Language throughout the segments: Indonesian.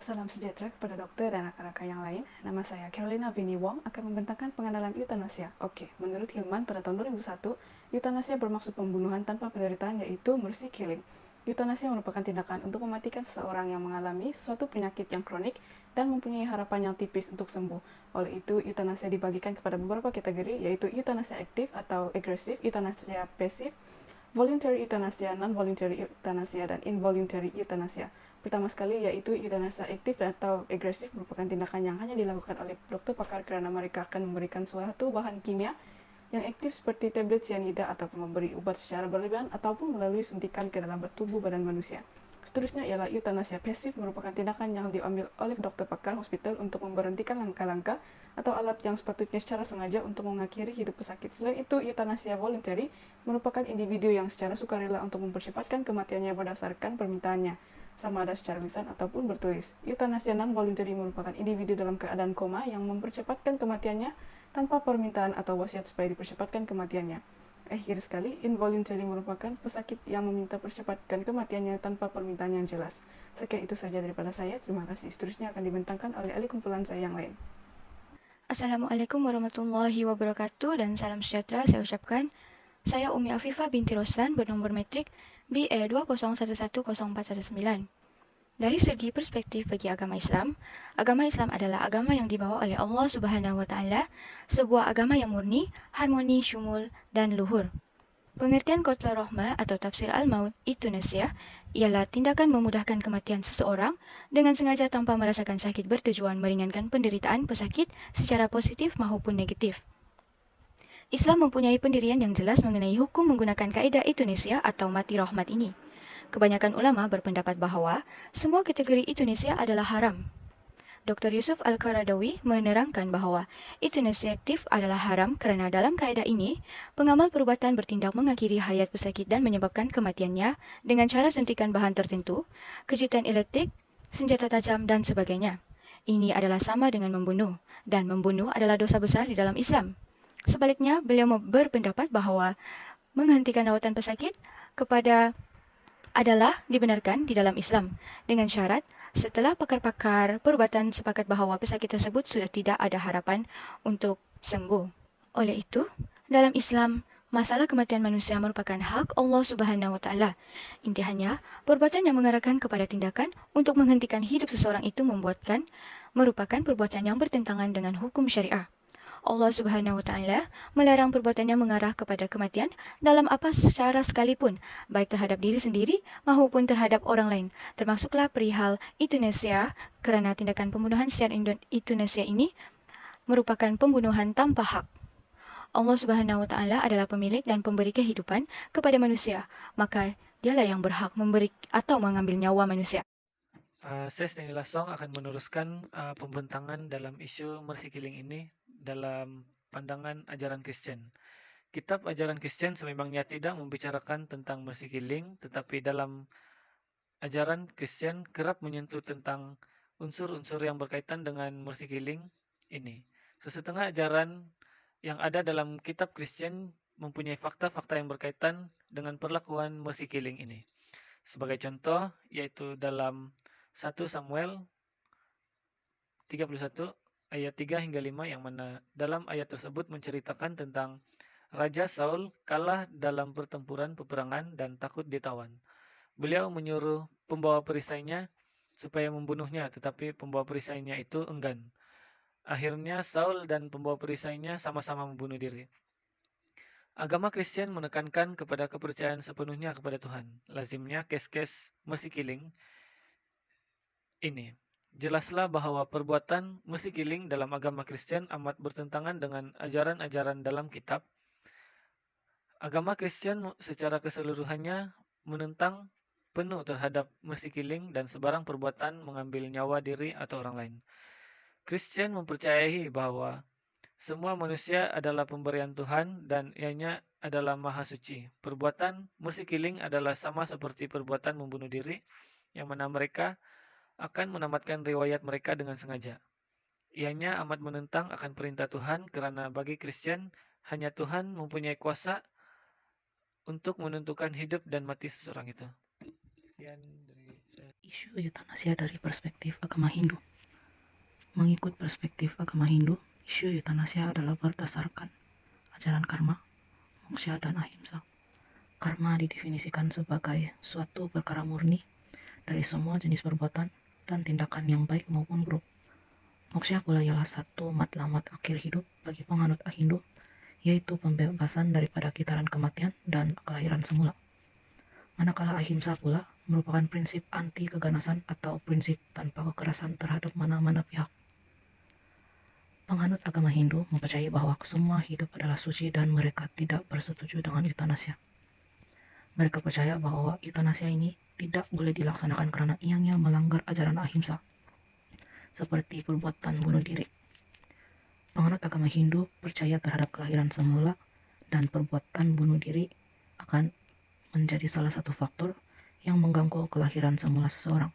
Salam sejahtera kepada dokter dan rekan-rekan yang lain. Nama saya Carolina Vini Wong akan membentangkan pengenalan eutanasia. Oke, menurut Hillman pada tahun 2001, eutanasia bermaksud pembunuhan tanpa penderitaan, yaitu mercy killing. Eutanasia merupakan tindakan untuk mematikan seseorang yang mengalami suatu penyakit yang kronik dan mempunyai harapan yang tipis untuk sembuh. Oleh itu, eutanasia dibagikan kepada beberapa kategori, yaitu eutanasia aktif atau agresif, eutanasia pasif, voluntary euthanasia, non-voluntary euthanasia, dan involuntary euthanasia. Pertama sekali yaitu euthanasia aktif atau agresif merupakan tindakan yang hanya dilakukan oleh dokter pakar karena mereka akan memberikan suatu bahan kimia yang aktif seperti tablet cyanida atau memberi obat secara berlebihan ataupun melalui suntikan ke dalam tubuh badan manusia. Seterusnya ialah eutanasia pasif merupakan tindakan yang diambil oleh dokter pakar hospital untuk memberhentikan langkah-langkah atau alat yang sepatutnya secara sengaja untuk mengakhiri hidup pesakit. Selain itu, eutanasia voluntary merupakan individu yang secara sukarela untuk mempercepatkan kematiannya berdasarkan permintaannya, sama ada secara lisan ataupun bertulis. Eutanasia non-voluntary merupakan individu dalam keadaan koma yang mempercepatkan kematiannya tanpa permintaan atau wasiat supaya dipercepatkan kematiannya. Akhir sekali, involuntary merupakan pesakit yang meminta percepatkan kematiannya tanpa permintaan yang jelas. Sekian itu saja daripada saya. Terima kasih. Seterusnya akan dibentangkan oleh ahli kumpulan saya yang lain. Assalamualaikum warahmatullahi wabarakatuh dan salam sejahtera saya ucapkan. Saya Umi Afifah binti Roslan bernomor metrik BE 201104119. Dari segi perspektif bagi agama Islam adalah agama yang dibawa oleh Allah Subhanahu wa taala, sebuah agama yang murni, harmoni, syumul, dan luhur. Pengertian Qatla Rohmah atau tafsir Al-Maut itu nasiah ialah tindakan memudahkan kematian seseorang dengan sengaja tanpa merasakan sakit bertujuan meringankan penderitaan pesakit secara positif maupun negatif. Islam mempunyai pendirian yang jelas mengenai hukum menggunakan kaedah euthanasia atau mati rahmat ini. Kebanyakan ulama berpendapat bahawa semua kategori euthanasia adalah haram. Dr. Yusuf Al-Qaradawi menerangkan bahawa euthanasia aktif adalah haram kerana dalam kaedah ini, pengamal perubatan bertindak mengakhiri hayat pesakit dan menyebabkan kematiannya dengan cara suntikan bahan tertentu, kejutan elektrik, senjata tajam dan sebagainya. Ini adalah sama dengan membunuh, dan membunuh adalah dosa besar di dalam Islam. Sebaliknya, beliau berpendapat bahawa menghentikan rawatan pesakit adalah dibenarkan di dalam Islam dengan syarat setelah pakar-pakar perubatan sepakat bahawa pesakit tersebut sudah tidak ada harapan untuk sembuh. Oleh itu, dalam Islam, masalah kematian manusia merupakan hak Allah Subhanahu wa taala. Intihannya, perbuatan yang mengarahkan kepada tindakan untuk menghentikan hidup seseorang itu merupakan perbuatan yang bertentangan dengan hukum syariah. Allah Subhanahu wa taala melarang perbuatan yang mengarah kepada kematian dalam apa cara sekalipun, baik terhadap diri sendiri maupun terhadap orang lain, termasuklah perihal euthanasia, kerana tindakan pembunuhan secara euthanasia ini merupakan pembunuhan tanpa hak. Allah Subhanahu wa taala adalah pemilik dan pemberi kehidupan kepada manusia, maka dialah yang berhak memberi atau mengambil nyawa manusia. Saya Stanley Lasong akan meneruskan pembentangan dalam isu mercy killing ini dalam pandangan ajaran Kristen. Kitab ajaran Kristen sememangnya tidak membicarakan tentang mercy killing, tetapi dalam ajaran Kristen kerap menyentuh tentang unsur-unsur yang berkaitan dengan mercy killing ini. Sesetengah ajaran yang ada dalam kitab Kristen mempunyai fakta-fakta yang berkaitan dengan perlakuan mercy killing ini. Sebagai contoh, yaitu dalam 1 Samuel 31 ayat 3 hingga 5 yang mana dalam ayat tersebut menceritakan tentang Raja Saul kalah dalam pertempuran peperangan dan takut ditawan. Beliau menyuruh pembawa perisainya supaya membunuhnya, tetapi pembawa perisainya itu enggan. Akhirnya Saul dan pembawa perisainya sama-sama membunuh diri. Agama Kristen menekankan kepada kepercayaan sepenuhnya kepada Tuhan. Lazimnya kes-kes mercy killing ini. Jelaslah bahawa perbuatan mercy killing dalam agama Kristen amat bertentangan dengan ajaran-ajaran dalam kitab. Agama Kristen secara keseluruhannya menentang penuh terhadap mercy killing dan sebarang perbuatan mengambil nyawa diri atau orang lain. Kristen mempercayai bahawa semua manusia adalah pemberian Tuhan dan ianya adalah maha suci. Perbuatan mercy killing adalah sama seperti perbuatan membunuh diri, yang mana mereka akan menamatkan riwayat mereka dengan sengaja. Ianya amat menentang akan perintah Tuhan kerana bagi Kristen hanya Tuhan mempunyai kuasa untuk menentukan hidup dan mati seseorang itu. Sekian dari saya. Isu eutanasia dari perspektif agama Hindu. Mengikut perspektif agama Hindu, isu eutanasia adalah berdasarkan ajaran karma, moksha, dan ahimsa. Karma didefinisikan sebagai suatu perkara murni dari semua jenis perbuatan dan tindakan yang baik maupun buruk. Moksha pula ialah satu matlamat akhir hidup bagi penganut Hindu, yaitu pembebasan daripada kitaran kematian dan kelahiran semula. Manakala ahimsa pula merupakan prinsip anti keganasan atau prinsip tanpa kekerasan terhadap mana-mana pihak. Penganut agama Hindu mempercayai bahwa semua hidup adalah suci dan mereka tidak bersetuju dengan eutanasia. Mereka percaya bahwa eutanasia ini tidak boleh dilaksanakan karena ianya melanggar ajaran ahimsa, seperti perbuatan bunuh diri. Penganut agama Hindu percaya terhadap kelahiran semula dan perbuatan bunuh diri akan menjadi salah satu faktor yang mengganggu kelahiran semula seseorang,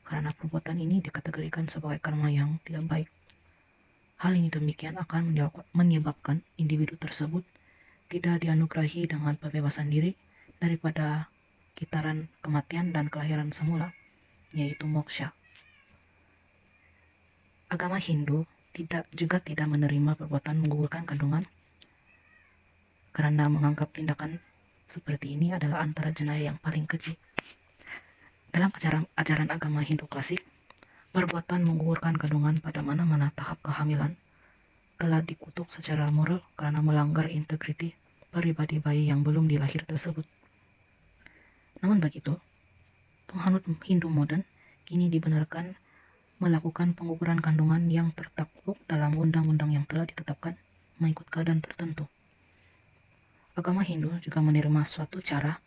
karena perbuatan ini dikategorikan sebagai karma yang tidak baik. Hal ini demikian akan menyebabkan individu tersebut tidak dianugerahi dengan pembebasan diri daripada kitaran kematian dan kelahiran semula, yaitu moksha. Agama Hindu juga tidak menerima perbuatan menggugurkan kandungan karena menganggap tindakan seperti ini adalah antara jenayah yang paling keji. Dalam ajaran agama Hindu klasik, perbuatan menggugurkan kandungan pada mana-mana tahap kehamilan telah dikutuk secara moral karena melanggar integriti pribadi bayi yang belum dilahir tersebut. Namun begitu, penganut Hindu modern kini dibenarkan melakukan pengguguran kandungan yang tertakluk dalam undang-undang yang telah ditetapkan mengikut keadaan tertentu. Agama Hindu juga menerima suatu cara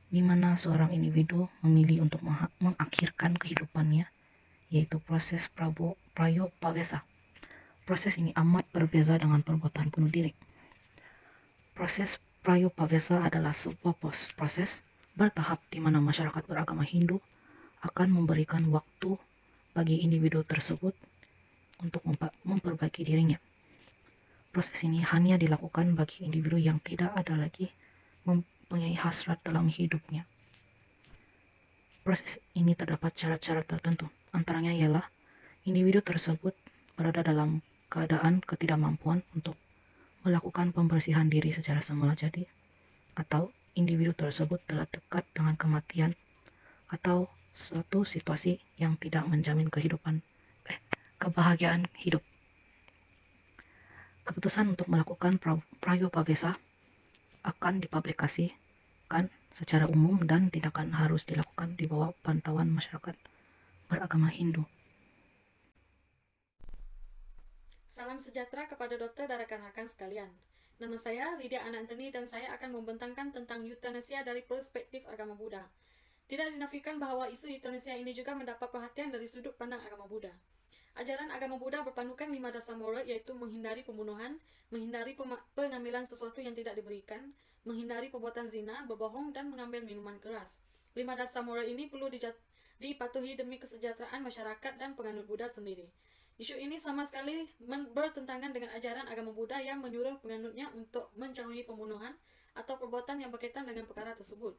di mana seorang individu memilih untuk mengakhirkan kehidupannya, yaitu proses prayopavesa. Proses ini amat berbeza dengan perbuatan bunuh diri. Proses prayopavesa adalah sebuah proses bertahap di mana masyarakat beragama Hindu akan memberikan waktu bagi individu tersebut untuk memperbaiki dirinya. Proses ini hanya dilakukan bagi individu yang tidak ada lagi mempunyai hasrat dalam hidupnya. Proses ini terdapat syarat-syarat tertentu. Antaranya ialah individu tersebut berada dalam keadaan ketidakmampuan untuk melakukan pembersihan diri secara semula jadi, atau individu tersebut telah dekat dengan kematian, atau suatu situasi yang tidak menjamin kebahagiaan hidup. Keputusan untuk melakukan prayopavesa akan dipublikasikan secara umum dan tidak akan harus dilakukan di bawah pantauan masyarakat beragama Hindu. Salam sejahtera kepada dokter dan rekan-rekan sekalian. Nama saya Lydia Anna Antoni dan saya akan membentangkan tentang eutanasia dari perspektif agama Buddha. Tidak dinafikan bahwa isu eutanasia ini juga mendapat perhatian dari sudut pandang agama Buddha. Ajaran agama Buddha berpandukan 5 dasar moral, yaitu menghindari pembunuhan, menghindari pengambilan sesuatu yang tidak diberikan, menghindari perbuatan zina, berbohong, dan mengambil minuman keras. 5 dasar moral ini perlu dipatuhi demi kesejahteraan masyarakat dan penganut Buddha sendiri. Isu ini sama sekali bertentangan dengan ajaran agama Buddha yang menyuruh penganutnya untuk menjauhi pembunuhan atau perbuatan yang berkaitan dengan perkara tersebut.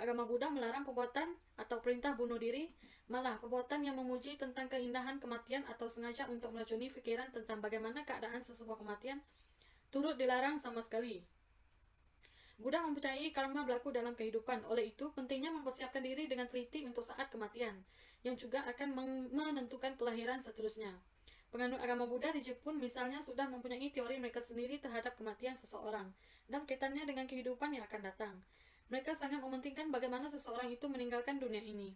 Agama Buddha melarang perbuatan atau perintah bunuh diri, malah perbuatan yang memuji tentang keindahan kematian atau sengaja untuk meracuni fikiran tentang bagaimana keadaan sesebuah kematian turut dilarang sama sekali. Buddha mempercayai karma berlaku dalam kehidupan, oleh itu pentingnya mempersiapkan diri dengan teliti untuk saat kematian, yang juga akan menentukan kelahiran seterusnya. Penganut agama Buddha di Jepun misalnya sudah mempunyai teori mereka sendiri terhadap kematian seseorang dan kaitannya dengan kehidupan yang akan datang. Mereka sangat mementingkan bagaimana seseorang itu meninggalkan dunia ini.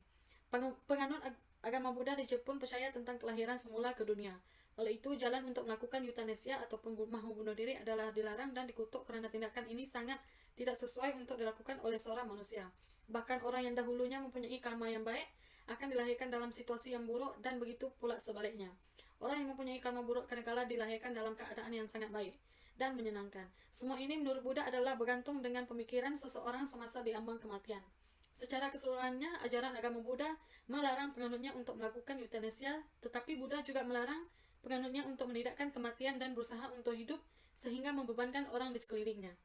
Penganut agama Buddha di Jepun percaya tentang kelahiran semula ke dunia. Oleh itu, jalan untuk melakukan eutanasia atau mahu bunuh diri adalah dilarang dan dikutuk karena tindakan ini sangat tidak sesuai untuk dilakukan oleh seorang manusia. Bahkan orang yang dahulunya mempunyai karma yang baik akan dilahirkan dalam situasi yang buruk dan begitu pula sebaliknya. Orang yang mempunyai karma buruk kadang-kala dilahirkan dalam keadaan yang sangat baik dan menyenangkan. Semua ini menurut Buddha adalah bergantung dengan pemikiran seseorang semasa di ambang kematian. Secara keseluruhannya, ajaran agama Buddha melarang penganutnya untuk melakukan eutanasia, tetapi Buddha juga melarang penganutnya untuk menidakkan kematian dan berusaha untuk hidup sehingga membebankan orang di sekelilingnya.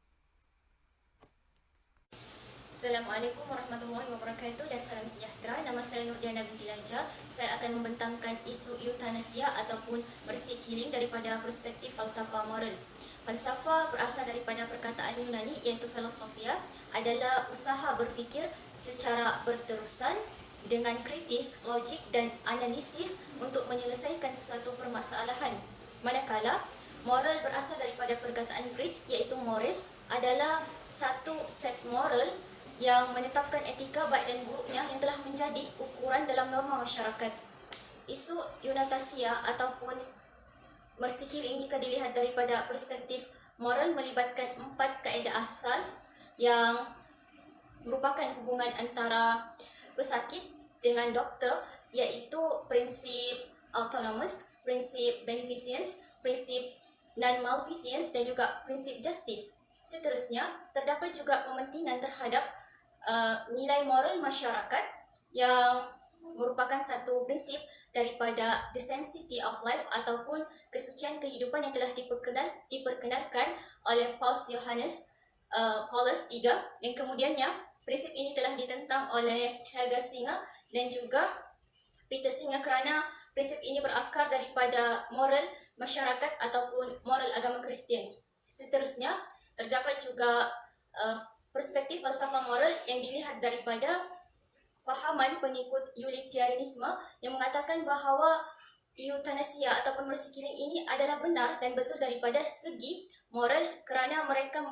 Assalamualaikum warahmatullahi wabarakatuh dan salam sejahtera. Nama saya Nurdiana binti Laja. Saya akan membentangkan isu eutanasia ataupun mercy killing daripada perspektif falsafah moral. Falsafah berasal daripada perkataan Yunani iaitu filosofia, adalah usaha berfikir secara berterusan dengan kritis, logik dan analisis untuk menyelesaikan sesuatu permasalahan. Manakala moral berasal daripada perkataan Greek iaitu mores, adalah satu set moral yang menetapkan etika baik dan buruknya yang telah menjadi ukuran dalam norma masyarakat. Isu eutanasia ataupun mercy killing jika dilihat daripada perspektif moral melibatkan 4 kaedah asal yang merupakan hubungan antara pesakit dengan doktor, iaitu prinsip autonomous, prinsip beneficence, prinsip non-maleficence dan juga prinsip justice. Seterusnya, terdapat juga pementingan terhadap nilai moral masyarakat yang merupakan satu prinsip daripada the sanctity of life ataupun kesucian kehidupan yang telah diperkenalkan oleh Paus Yohanes Paulus III, yang kemudiannya prinsip ini telah ditentang oleh Helga Singer dan juga Peter Singer kerana prinsip ini berakar daripada moral masyarakat ataupun moral agama Kristian. Seterusnya, terdapat juga perspektif falsafah moral yang dilihat daripada fahaman pengikut utilitarianisme yang mengatakan bahawa eutanasia ataupun mercy killing ini adalah benar dan betul daripada segi moral kerana mereka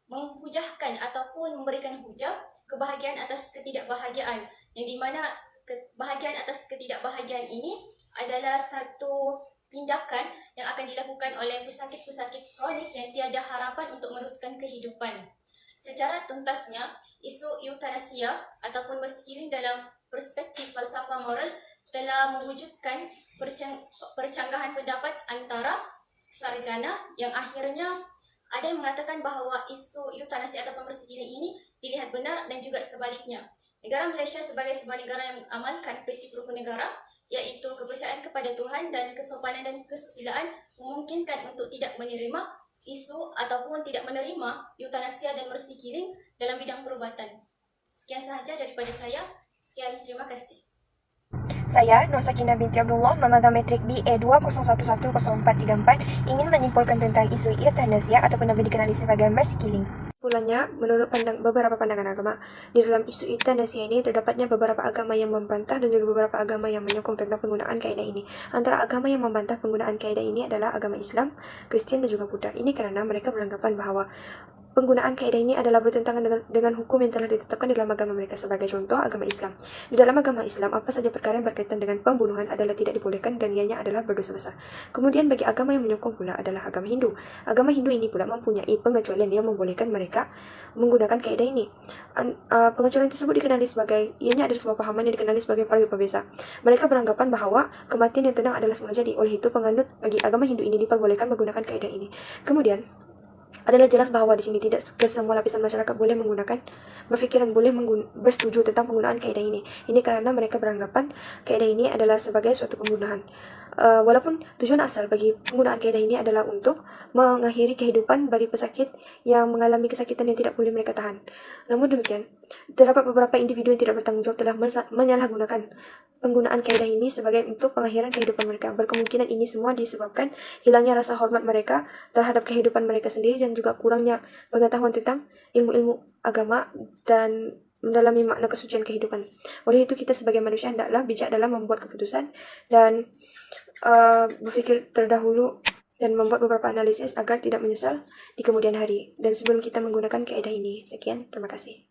menghujahkan ataupun memberikan hujah kebahagiaan atas ketidakbahagiaan, yang di mana kebahagiaan atas ketidakbahagiaan ini adalah satu tindakan yang akan dilakukan oleh pesakit-pesakit kronik yang tiada harapan untuk meneruskan kehidupan. Secara tuntasnya, isu eutanasia ataupun mercy killing dalam perspektif falsafah moral telah mewujudkan percanggahan pendapat antara sarjana yang akhirnya ada yang mengatakan bahawa isu eutanasia ataupun mercy killing ini dilihat benar dan juga sebaliknya. Negara Malaysia sebagai sebuah negara yang mengamalkan prinsip rukun negara, iaitu kepercayaan kepada Tuhan dan kesopanan dan kesusilaan, memungkinkan untuk tidak menerima isu ataupun tidak menerima eutanasia dan mercy killing dalam bidang perubatan. Sekian sahaja daripada saya. Sekian, terima kasih. Saya, Nur Sakinah binti Abdullah, memegang metrik BA 201100434, ingin menyimpulkan tentang isu eutanasia ataupun lebih dikenali sebagai mercy killing. Kesimpulannya, menurut beberapa pandangan agama, di dalam isu eutanasia ini terdapatnya beberapa agama yang membantah dan juga beberapa agama yang menyokong tentang penggunaan kaedah ini. Antara agama yang membantah penggunaan kaedah ini adalah agama Islam, Kristian dan juga Buddha. Ini kerana mereka beranggapan bahawa penggunaan kaedah ini adalah bertentangan dengan hukum yang telah ditetapkan di dalam agama mereka. Sebagai contoh, agama Islam. Di dalam agama Islam, apa saja perkara yang berkaitan dengan pembunuhan adalah tidak dibolehkan dan ianya adalah berdosa besar. Kemudian bagi agama yang menyokong pula adalah agama Hindu. Agama Hindu ini pula mempunyai pengecualian yang membolehkan mereka menggunakan kaedah ini. Pengecualian tersebut dikenali sebagai, ianya adalah sebuah pahaman yang dikenali sebagai parvipabesa. Mereka beranggapan bahawa kematian yang tenang adalah semula jadi. Oleh itu, penganut bagi agama Hindu ini diperbolehkan menggunakan kaedah ini. Kemudian, adalah jelas bahawa di sini tidak kesemua lapisan masyarakat boleh bersetuju tentang penggunaan kaedah ini. Ini kerana mereka beranggapan kaedah ini adalah sebagai suatu pembunuhan. Walaupun tujuan asal bagi penggunaan kaedah ini adalah untuk mengakhiri kehidupan bagi pesakit yang mengalami kesakitan yang tidak boleh mereka tahan. Namun demikian, terdapat beberapa individu yang tidak bertanggungjawab telah menyalahgunakan penggunaan kaedah ini sebagai untuk pengakhiran kehidupan mereka. Berkemungkinan ini semua disebabkan hilangnya rasa hormat mereka terhadap kehidupan mereka sendiri dan juga kurangnya pengetahuan tentang ilmu-ilmu agama dan mendalami makna kesucian kehidupan. Oleh itu, kita sebagai manusia hendaklah bijak dalam membuat keputusan dan berfikir terdahulu dan membuat beberapa analisis agar tidak menyesal di kemudian hari dan sebelum kita menggunakan kaedah ini. Sekian, terima kasih.